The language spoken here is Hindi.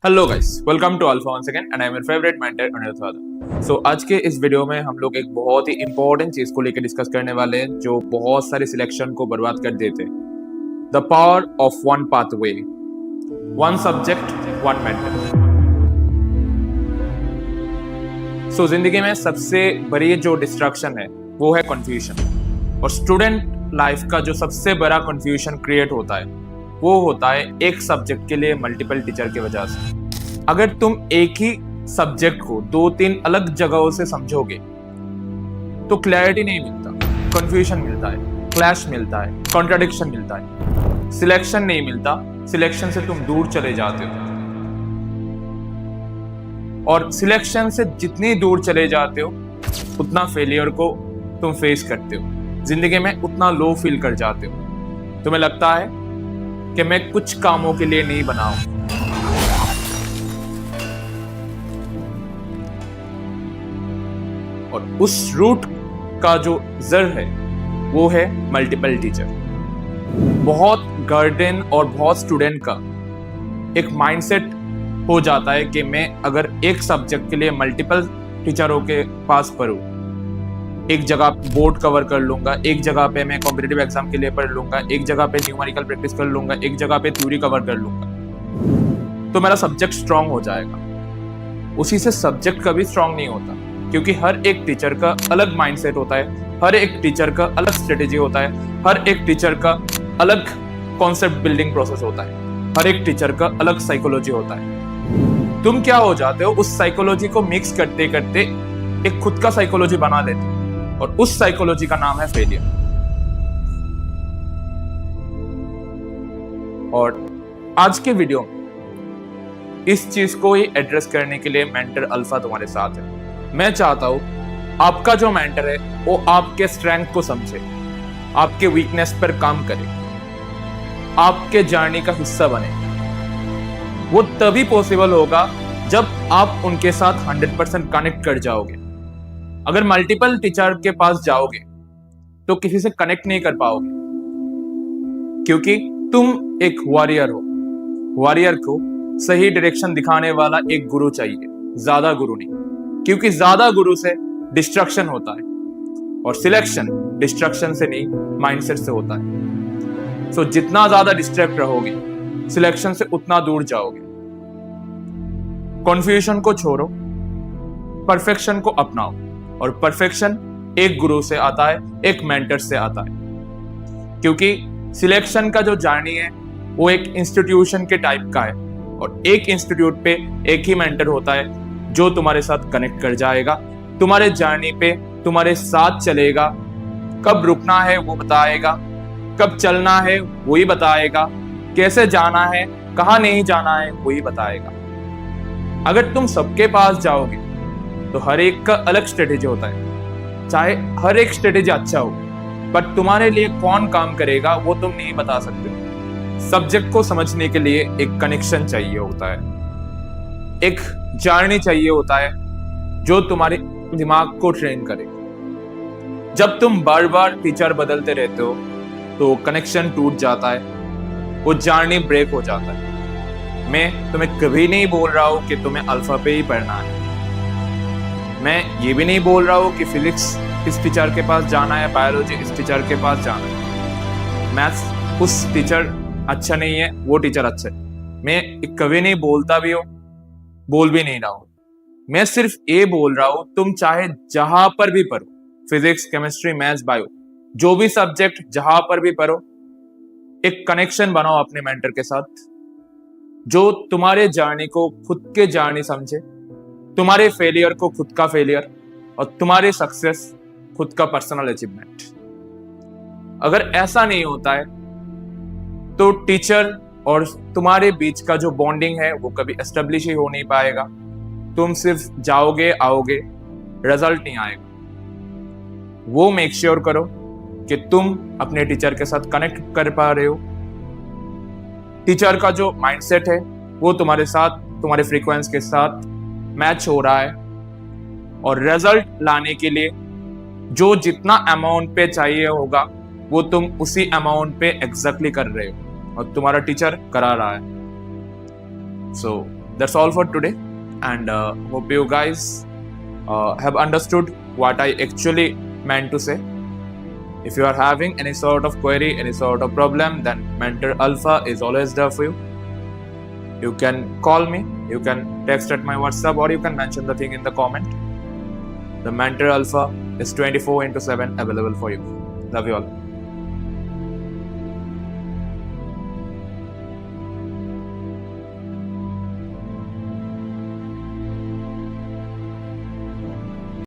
Hello guys, welcome to Alpha once again and I am your favourite mentor Anirudh Yadav. So आज के इस वीडियो में हम लोग एक बहुत ही इंपॉर्टेंट चीज को लेकर डिस्कस करने वाले हैं जो बहुत सारे सिलेक्शन को बर्बाद कर देते हैं। The power of one pathway, one subject, one mentor. So जिंदगी में सबसे बड़ी जो डिस्ट्रैक्शन है वो है कंफ्यूजन, और स्टूडेंट लाइफ का जो सबसे बड़ा कंफ्यूजन क्रिएट होता है वो होता है एक सब्जेक्ट के लिए मल्टीपल टीचर की वजह से। अगर तुम एक ही सब्जेक्ट को दो तीन अलग जगहों से समझोगे तो क्लैरिटी नहीं मिलता, कंफ्यूजन मिलता है, क्लैश मिलता है, कॉन्ट्राडिक्शन मिलता है, सिलेक्शन नहीं मिलता, सिलेक्शन से तुम दूर चले जाते हो, और सिलेक्शन से जितनी दूर चले जाते हो उतना फेलियर को तुम फेस करते हो, जिंदगी में उतना लो फील कर जाते हो। तुम्हें लगता है कि मैं कुछ कामों के लिए नहीं बना हूं, और उस रूट का जो जड़ है वो है मल्टीपल टीचर। बहुत गार्डियन और बहुत स्टूडेंट का एक माइंडसेट हो जाता है कि मैं अगर एक सब्जेक्ट के लिए मल्टीपल टीचरों के पास पढूं, एक जगह बोर्ड कवर कर लूंगा, एक जगह पे मैं कॉम्पिटिटिव एग्जाम के लिए पढ़ लूंगा, एक जगह पे न्यूमेरिकल प्रैक्टिस कर लूंगा, एक जगह पे थ्योरी कवर कर लूंगा, तो मेरा सब्जेक्ट स्ट्रांग हो जाएगा। उसी से सब्जेक्ट कभी स्ट्रांग नहीं होता, क्योंकि हर एक टीचर का अलग माइंडसेट होता है, हर एक टीचर का अलग स्ट्रेटेजी होता है, हर एक टीचर का अलग कॉन्सेप्ट बिल्डिंग प्रोसेस होता है, हर एक टीचर का अलग साइकोलॉजी होता है। तुम क्या हो जाते हो, उस साइकोलॉजी को मिक्स करते करते एक खुद का साइकोलॉजी बना लेते हो, और उस साइकोलॉजी का नाम है फेलियर। और आज के वीडियो में इस चीज को ही एड्रेस करने के लिए मेंटर अल्फा तुम्हारे साथ है। मैं चाहता हूं आपका जो मेंटर है वो आपके स्ट्रेंथ को समझे, आपके वीकनेस पर काम करे, आपके जर्नी का हिस्सा बने। वो तभी पॉसिबल होगा जब आप उनके साथ 100% कनेक्ट कर जाओगे। अगर मल्टीपल टीचर के पास जाओगे तो किसी से कनेक्ट नहीं कर पाओगे, क्योंकि तुम एक वॉरियर हो। वॉरियर को सही डायरेक्शन दिखाने वाला एक गुरु चाहिए, ज्यादा गुरु नहीं, क्योंकि ज्यादा गुरु से डिस्ट्रक्शन होता है, और सिलेक्शन डिस्ट्रक्शन से नहीं, माइंडसेट से होता है। सो जितना ज्यादा डिस्ट्रैक्ट रहोगे सिलेक्शन से उतना दूर जाओगे। कॉन्फ्यूजन को छोड़ो, परफेक्शन को अपनाओ, और परफेक्शन एक गुरु से आता है, एक मेंटर से आता है, क्योंकि सिलेक्शन का जो जर्नी है वो एक इंस्टीट्यूशन के टाइप का है, और एक इंस्टीट्यूट पे एक ही मेंटर होता है जो तुम्हारे साथ कनेक्ट कर जाएगा, तुम्हारे जर्नी पे तुम्हारे साथ चलेगा, कब रुकना है वो बताएगा, कब चलना है वही बताएगा, कैसे जाना है, कहाँ नहीं जाना है वही बताएगा। अगर तुम सबके पास जाओगे तो हर एक का अलग स्ट्रेटेजी होता है, चाहे हर एक स्ट्रेटेजी अच्छा हो, बट तुम्हारे लिए कौन काम करेगा वो तुम नहीं बता सकते हो। सब्जेक्ट को समझने के लिए एक कनेक्शन चाहिए होता है, एक जर्नी चाहिए होता है जो तुम्हारे दिमाग को ट्रेन करे। जब तुम बार बार टीचर बदलते रहते हो तो कनेक्शन टूट जाता है, वो जर्नी ब्रेक हो जाता है। मैं तुम्हें कभी नहीं बोल रहा हूं कि तुम्हें अल्फा पे ही पढ़ना है, मैं ये भी नहीं बोल रहा हूँ कि फिजिक्स इस टीचर के पास जाना है, बायोलॉजी इस टीचर के पास जाना है, मैथ्स उस टीचर अच्छा नहीं है, वो टीचर अच्छा है। मैं कभी नहीं बोलता भी हूँ, बोल भी नहीं रहा हूँ। मैं सिर्फ ये बोल रहा हूँ तुम चाहे जहां पर भी पढ़ो, फिजिक्स, केमिस्ट्री, मैथ्स, बायो, जो भी सब्जेक्ट जहां पर भी पढ़ो, एक कनेक्शन बनाओ अपने मेंटर के साथ जो तुम्हारे जर्नी को खुद के जर्नी समझे, तुम्हारे फेलियर को खुद का फेलियर, और तुम्हारे सक्सेस खुद का पर्सनल अचीवमेंट। अगर ऐसा नहीं होता है तो टीचर और तुम्हारे बीच का जो बॉन्डिंग है वो कभी एस्टेब्लिश ही हो नहीं पाएगा। तुम सिर्फ जाओगे आओगे, रिजल्ट नहीं आएगा। वो मेक श्योर करो कि तुम अपने टीचर के साथ कनेक्ट कर पा रहे हो, टीचर का जो माइंडसेट है वो तुम्हारे साथ, तुम्हारे फ्रीक्वेंसी के साथ मैच हो रहा है, और रिजल्ट लाने के लिए जो जितना अमाउंट पे चाहिए होगा वो तुम उसी अमाउंट पे एग्जैक्टली कर रहे हो, और तुम्हारा टीचर करा रहा है। सो That's all for today, and hope you guys have understood what I actually meant to say. If you are having any sort of query, any sort of problem, then Mentor Alpha is always there for you. You can call me, you can text at my WhatsApp, or you can mention the thing in the comment. The Mentor Alpha is 24/7 available for you. Love you all.